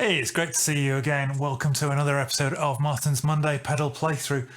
Hey, it's great to see you again. Welcome to another episode of Martin's Monday Pedal Playthrough.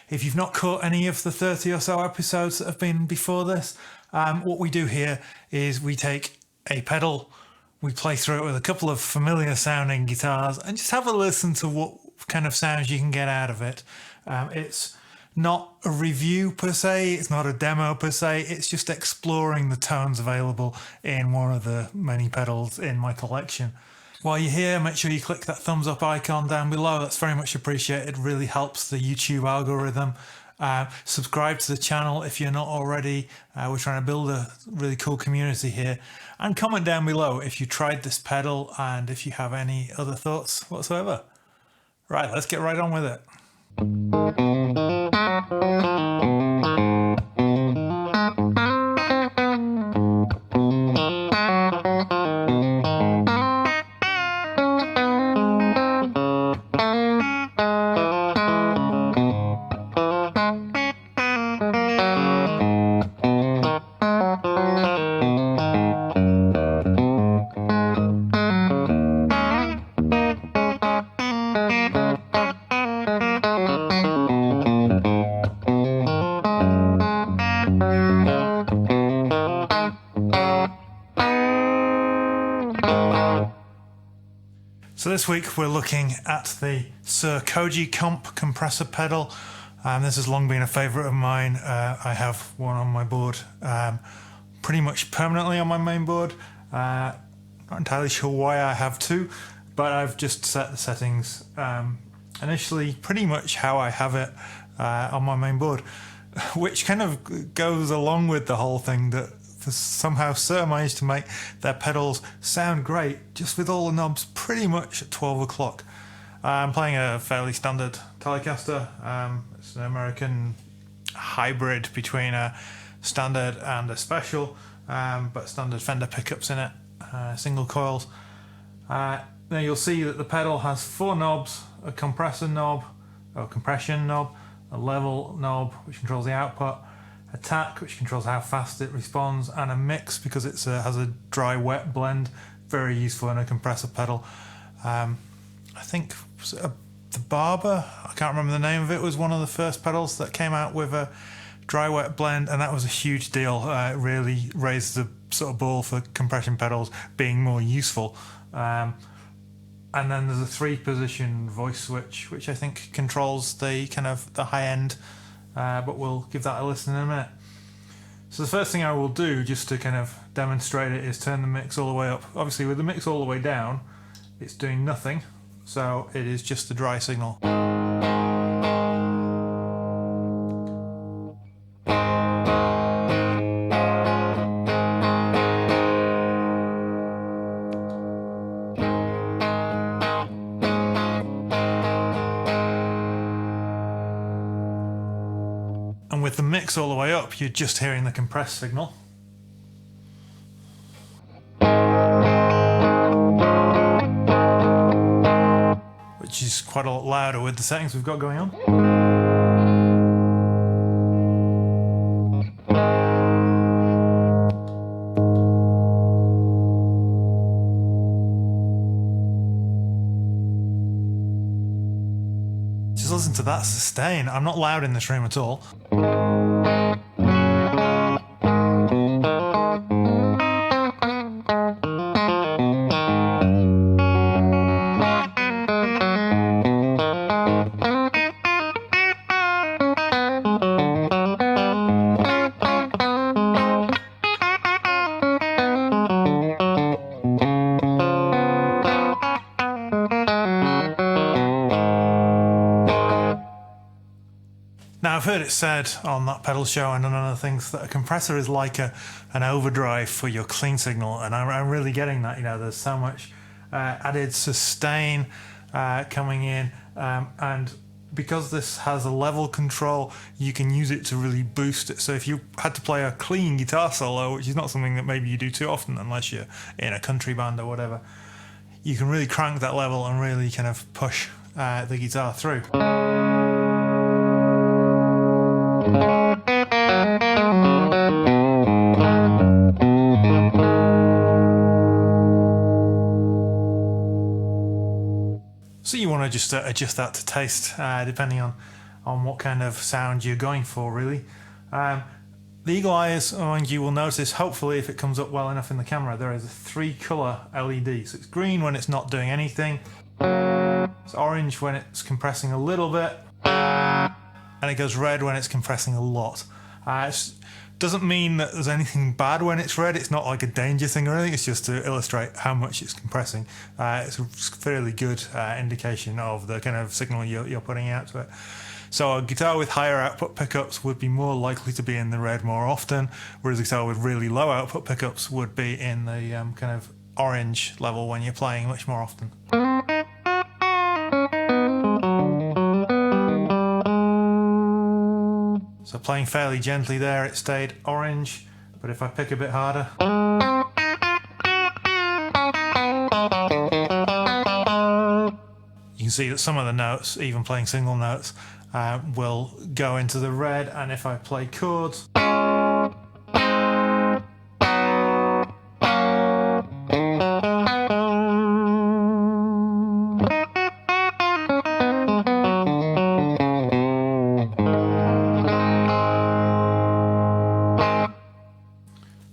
If you've not caught any of the 30 or so episodes that have been before this, what we do here is we take a pedal, we play through it with a couple of familiar sounding guitars and just have a listen to what kind of sounds you can get out of it. It's not a review per se, it's not a demo per se, it's just exploring the tones available in one of the many pedals in my collection. While you're here, make sure you click that thumbs up icon down below. That's very much appreciated. It really helps the YouTube algorithm. Subscribe to the channel if you're not already. We're trying to build a really cool community here. And comment down below if you tried this pedal and if you have any other thoughts whatsoever. Right, let's get right on with it. So this week we're looking at the Suhr Koji Comp compressor pedal. This has long been a favourite of mine. I have one on my board pretty much permanently on my main board. Not entirely sure why I have two, but I've just set the settings initially pretty much how I have it on my main board, which kind of goes along with the whole thing that somehow Suhr managed to make their pedals sound great just with all the knobs pretty much at 12 o'clock. I'm playing a fairly standard Telecaster. It's an American hybrid between a standard and a special, but standard Fender pickups in it, single coils. Now you'll see that the pedal has four knobs: a compressor knob, or compression knob, a level knob which controls the output, attack which controls how fast it responds, and a mix because it has a dry wet blend, very useful in a compressor pedal. I think the Barber, I can't remember the name of it, was one of the first pedals that came out with a dry wet blend, and that was a huge deal. It really raised the sort of ball for compression pedals being more useful. And then there's a 3-position voice switch which I think controls the kind of the high end, but we'll give that a listen in a minute. So the first thing I will do just to kind of demonstrate it is turn the mix all the way up. Obviously with the mix all the way down it's doing nothing, so it is just the dry signal. And with the mix all the way up, you're just hearing the compressed signal. Which is quite a lot louder with the settings we've got going on. Just listen to that sustain. I'm not loud in this room at all. Now I've heard it said on that pedal show and on other things that a compressor is like an overdrive for your clean signal, and I'm really getting that. You know, there's so much added sustain coming in, and because this has a level control, you can use it to really boost it. So if you had to play a clean guitar solo, which is not something that maybe you do too often unless you're in a country band or whatever, you can really crank that level and really kind of push the guitar through. So you want to just adjust that to taste, depending on what kind of sound you're going for, really. The eagle eyes, mind you will notice, hopefully if it comes up well enough in the camera, there is a 3-colour LED. So it's green when it's not doing anything, it's orange when it's compressing a little bit, and it goes red when it's compressing a lot. It doesn't mean that there's anything bad when it's red. It's not like a danger thing or anything. It's just to illustrate how much it's compressing. It's a fairly good indication of the kind of signal you're putting out to it. So a guitar with higher output pickups would be more likely to be in the red more often, whereas a guitar with really low output pickups would be in the kind of orange level when you're playing much more often. So playing fairly gently there, it stayed orange, but if I pick a bit harder, you can see that some of the notes, even playing single notes, will go into the red, and if I play chords,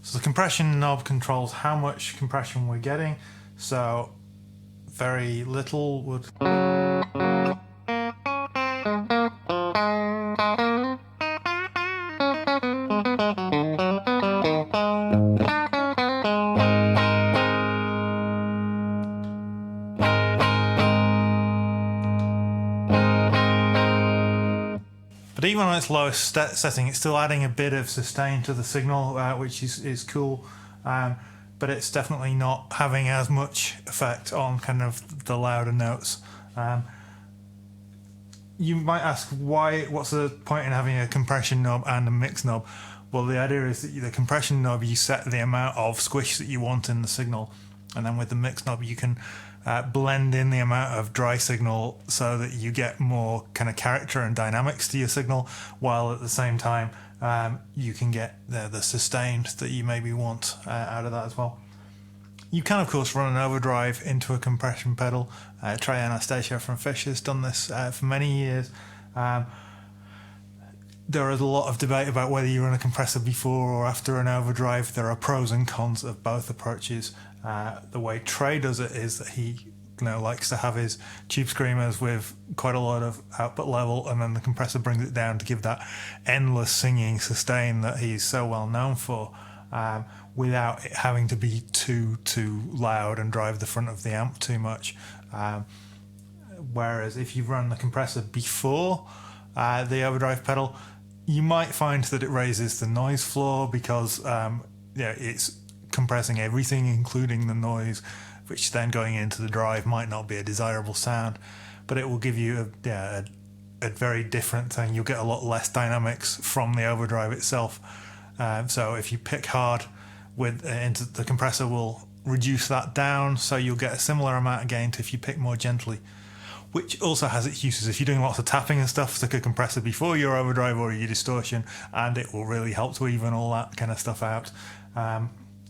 so the compression knob controls how much compression we're getting, so very little would but even on its lowest setting, it's still adding a bit of sustain to the signal, which is cool. But it's definitely not having as much effect on kind of the louder notes. You might ask, what's the point in having a compression knob and a mix knob? Well, the idea is that the compression knob, you set the amount of squish that you want in the signal, and then with the mix knob you can blend in the amount of dry signal so that you get more kind of character and dynamics to your signal, while at the same time you can get the sustained that you maybe want out of that as well. You can of course run an overdrive into a compression pedal. Trey Anastasia from Fish has done this for many years. There is a lot of debate about whether you run a compressor before or after an overdrive. There are pros and cons of both approaches. The way Trey does it is that he likes to have his tube screamers with quite a lot of output level, and then the compressor brings it down to give that endless singing sustain that he's so well known for, without it having to be too loud and drive the front of the amp too much. Whereas if you run the compressor before the overdrive pedal, you might find that it raises the noise floor because it's compressing everything, including the noise, which then going into the drive might not be a desirable sound, but it will give you a very different thing. You'll get a lot less dynamics from the overdrive itself. So if you pick hard into the compressor, will reduce that down, so you'll get a similar amount of gain to if you pick more gently, which also has its uses. If you're doing lots of tapping and stuff, stick a compressor before your overdrive or your distortion, and it will really help to even all that kind of stuff out.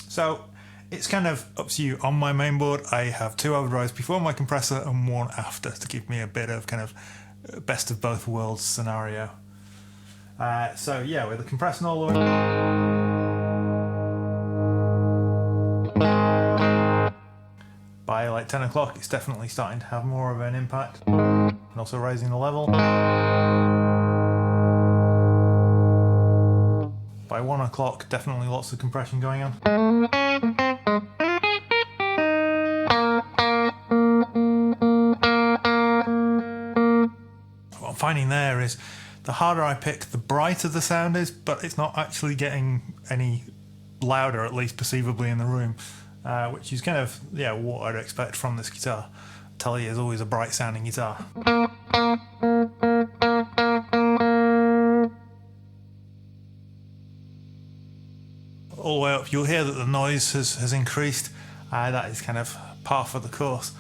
So it's kind of up to you. On my main board, I have 2 overdrives before my compressor and 1 after to give me a bit of kind of best of both worlds scenario. So yeah, with the compressor all the way, by like 10 o'clock it's definitely starting to have more of an impact, and also raising the level. By 1 o'clock, definitely lots of compression going on. What I'm finding there is the harder I pick, the brighter the sound is, but it's not actually getting any louder, at least perceivably, in the room, which is kind of what I'd expect from this guitar. Tele is always a bright sounding guitar. All the way up, you'll hear that the noise has increased. That is kind of par for the course.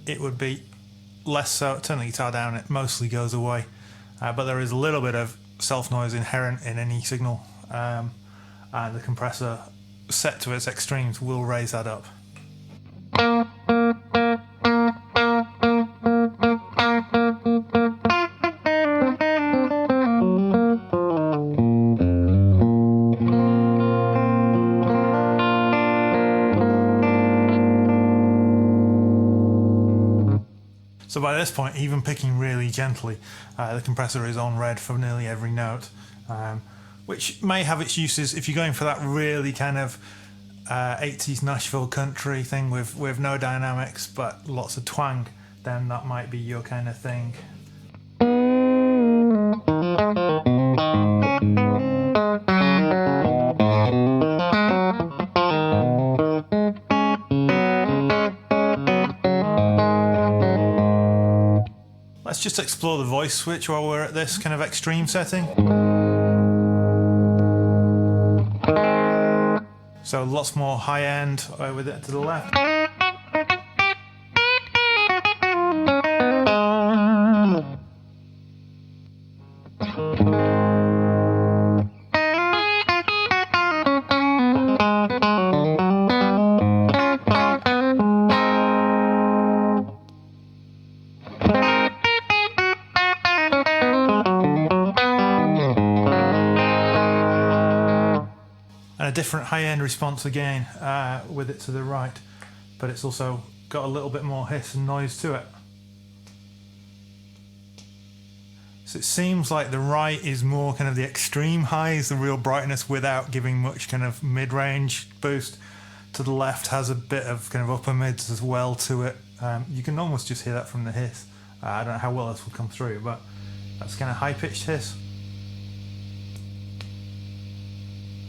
It would be less so. Turn the guitar down, it mostly goes away, but there is a little bit of self noise inherent in any signal, and the compressor set to its extremes will raise that up. So by this point, even picking really gently, the compressor is on red for nearly every note, which may have its uses if you're going for that really kind of 80s Nashville country thing with no dynamics but lots of twang. Then that might be your kind of thing. Let's just explore the voice switch while we're at this kind of extreme setting. So lots more high end with it to the left. And a different high-end response again with it to the right, but it's also got a little bit more hiss and noise to it. So it seems like the right is more kind of the extreme highs, the real brightness without giving much kind of mid-range boost. To the left has a bit of kind of upper mids as well to it. You can almost just hear that from the hiss. I don't know how well this will come through, but that's kind of high-pitched hiss.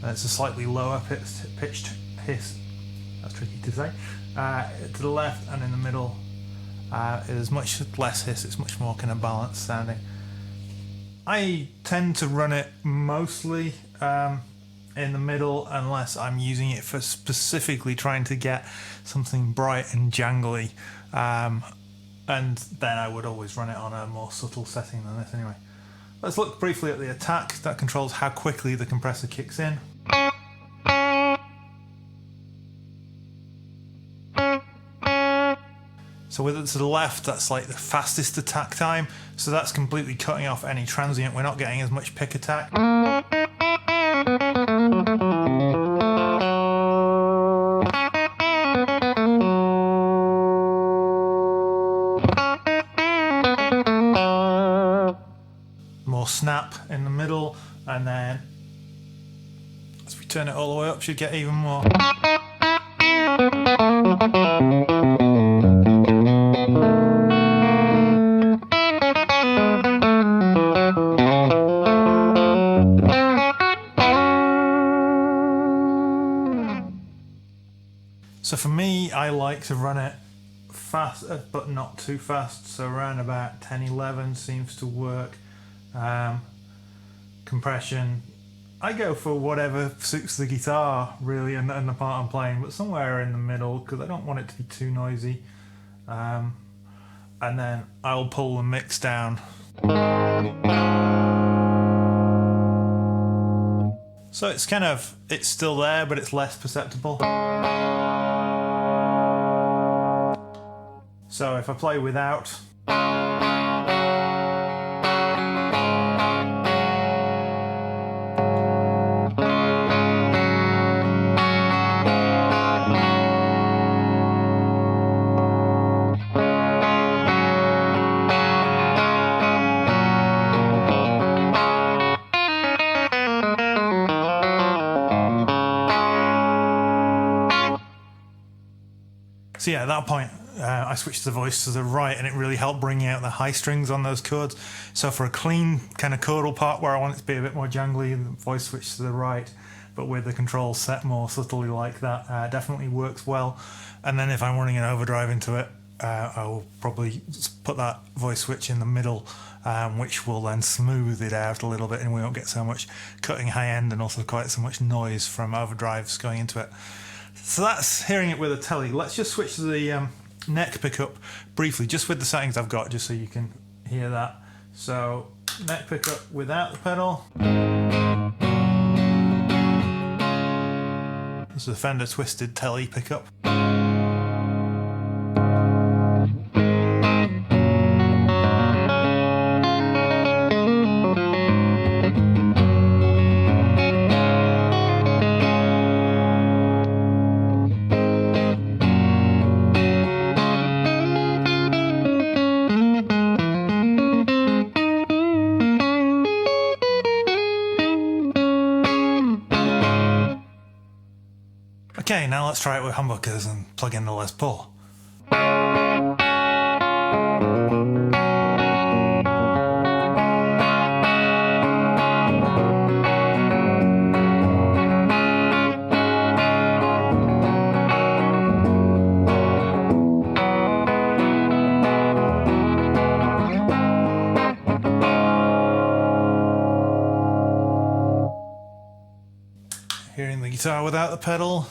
It's a slightly lower pitched hiss. That's tricky to say. To the left and in the middle, is much less hiss. It's much more kind of balanced sounding. I tend to run it mostly in the middle unless I'm using it for specifically trying to get something bright and jangly, and then I would always run it on a more subtle setting than this anyway. Let's look briefly at the attack. That controls how quickly the compressor kicks in. So with it to the left, that's like the fastest attack time. So that's completely cutting off any transient. We're not getting as much pick attack. More snap in the middle, and then as we turn it all the way up, should get even more. So for me, I like to run it fast, but not too fast. So around about 10-11 seems to work. Compression, I go for whatever suits the guitar really and the part I'm playing, but somewhere in the middle because I don't want it to be too noisy. And then I'll pull the mix down. So it's kind of, it's still there, but it's less perceptible. So if I play without, so yeah, at that point, I switched the voice to the right and it really helped bring out the high strings on those chords. So for a clean kind of chordal part where I want it to be a bit more jangly, the voice switched to the right, but with the controls set more subtly like that, definitely works well. And then if I'm running an overdrive into it, I will probably put that voice switch in the middle, which will then smooth it out a little bit and we won't get so much cutting high end and also quite so much noise from overdrives going into it. So that's hearing it with a telly. Let's just switch to the neck pickup briefly, just with the settings I've got, just so you can hear that. So neck pickup without the pedal. This is a Fender Twisted Telly pickup. Okay, now let's try it with humbuckers and plug in the Les Paul. Hearing the guitar without the pedal.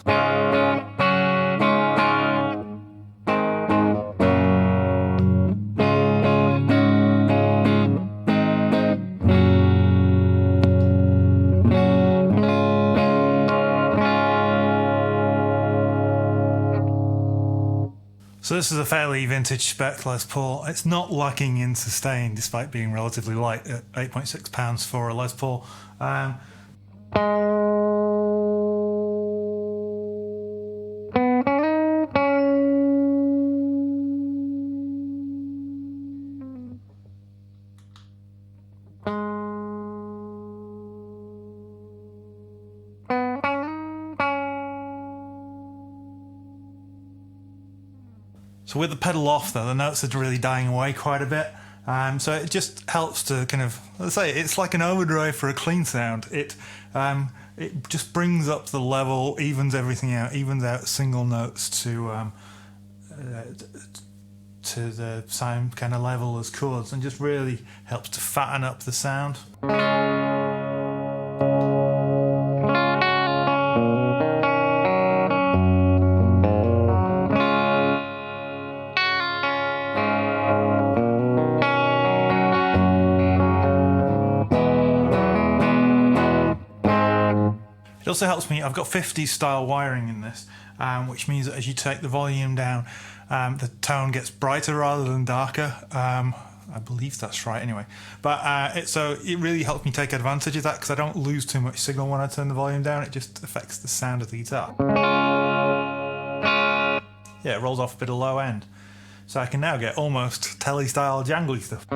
So this is a fairly vintage spec Les Paul. It's not lacking in sustain despite being relatively light at 8.6 pounds for a Les Paul. So with the pedal off though, the notes are really dying away quite a bit. So it just helps to kind of, let's say, it's like an overdrive for a clean sound. It just brings up the level, evens everything out, evens out single notes to the same kind of level as chords, and just really helps to fatten up the sound. It also helps me, I've got 50s style wiring in this, which means that as you take the volume down, the tone gets brighter rather than darker. I believe that's right anyway. But so it really helps me take advantage of that because I don't lose too much signal when I turn the volume down. It just affects the sound of the guitar. Yeah, it rolls off a bit of low end. So I can now get almost telly style jangly stuff.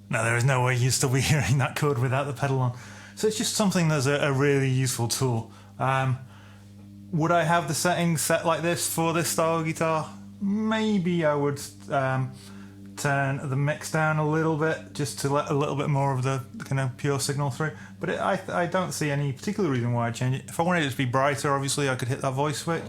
Now there is no way you'd still be hearing that chord without the pedal on. So it's just something that's a really useful tool. Would I have the settings set like this for this style of guitar? Maybe I would turn the mix down a little bit just to let a little bit more of the kind of pure signal through. But I don't see any particular reason why I'd change it. If I wanted it to be brighter, obviously I could hit that voice switch.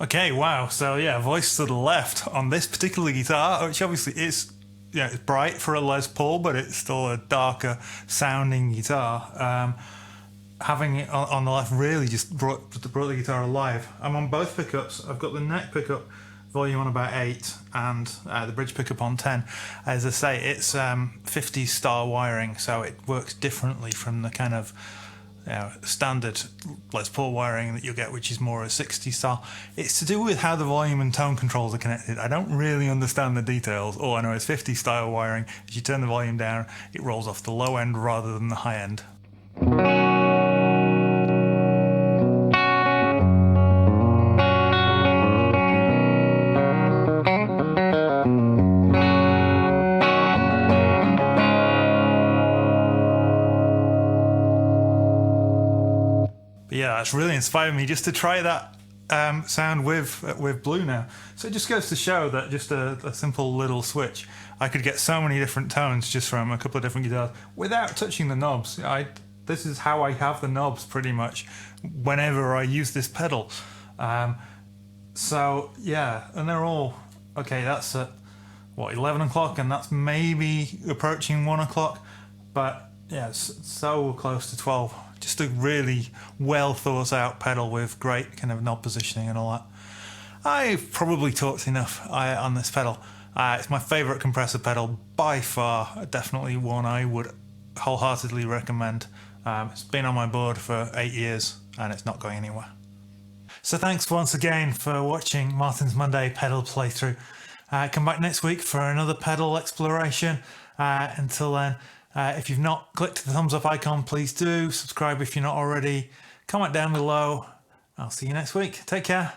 Okay, wow. So yeah, voice to the left on this particular guitar, which obviously is, it's bright for a Les Paul, but it's still a darker sounding guitar. Having it on the left really just brought the guitar alive. I'm on both pickups. I've got the neck pickup volume on about 8 and the bridge pickup on 10. As I say, it's 50s style wiring, so it works differently from the kind of standard Les Paul wiring that you'll get, which is more a 60s style. It's to do with how the volume and tone controls are connected. I don't really understand the details. All I know is 50s style wiring. As you turn the volume down, it rolls off the low end rather than the high end. Yeah, that's really inspired me just to try that sound with blue now. So it just goes to show that just a simple little switch, I could get so many different tones just from a couple of different guitars without touching the knobs. This is how I have the knobs pretty much whenever I use this pedal. So yeah, and they're all okay. That's at what, 11 o'clock, and that's maybe approaching 1 o'clock, but yeah, it's so close to 12. Just a really well thought out pedal with great kind of knob positioning and all that. I've probably talked enough on this pedal. It's my favourite compressor pedal by far, definitely one I would wholeheartedly recommend. It's been on my board for 8 years and it's not going anywhere. So thanks once again for watching Martin's Monday pedal playthrough. Come back next week for another pedal exploration. Until then, if you've not clicked the thumbs up icon, please do. Subscribe if you're not already. Comment down below. I'll see you next week. Take care.